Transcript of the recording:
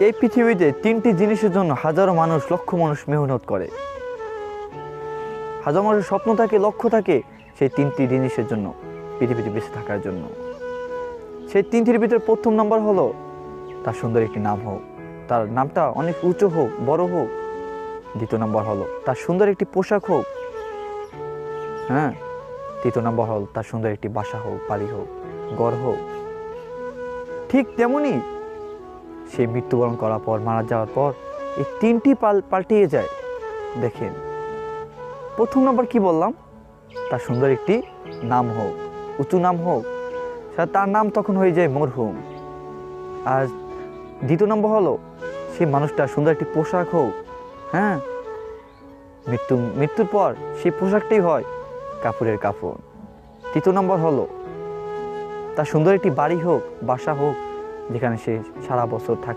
এই পৃথিবীতে তিনটি জিনিসের জন্য হাজারো মানুষ, লক্ষ মানুষ মেহনত করে। হাজার মানুষের স্বপ্ন থাকে, লক্ষ্য থাকে সেই তিনটি জিনিসের জন্য, পৃথিবীতে বেঁচে থাকার জন্য। সেই তিনটির ভিতরে প্রথম নাম্বার হলো তার সুন্দর একটি নাম হোক, তার নামটা অনেক উঁচু হোক, বড় হোক। দ্বিতীয় নাম্বার হলো তার সুন্দর একটি পোশাক হোক, হ্যাঁ। তৃতীয় নাম্বার হল তার সুন্দর একটি বাসা হোক, বাড়ি হোক, ঘর হোক। ঠিক তেমনি সে মৃত্যুবরণ করার পর, মারা যাওয়ার পর এই তিনটি পাল্টিয়ে যায়। দেখেন, প্রথম নাম্বার কি বললাম, তার সুন্দর একটি নাম হোক, উঁচু নাম হোক, তার নাম তখন হয়ে যায় মরহুম। আর দ্বিতীয় নম্বর হলো সেই মানুষটার সুন্দর একটি পোশাক হোক, হ্যাঁ। মৃত্যুর পর সেই পোশাকটাই হয় কাপড়ের কাফন। তৃতীয় নম্বর হলো তার সুন্দর একটি বাড়ি হোক, বাসা হোক, যেখানে সে সারা বছর থাকে।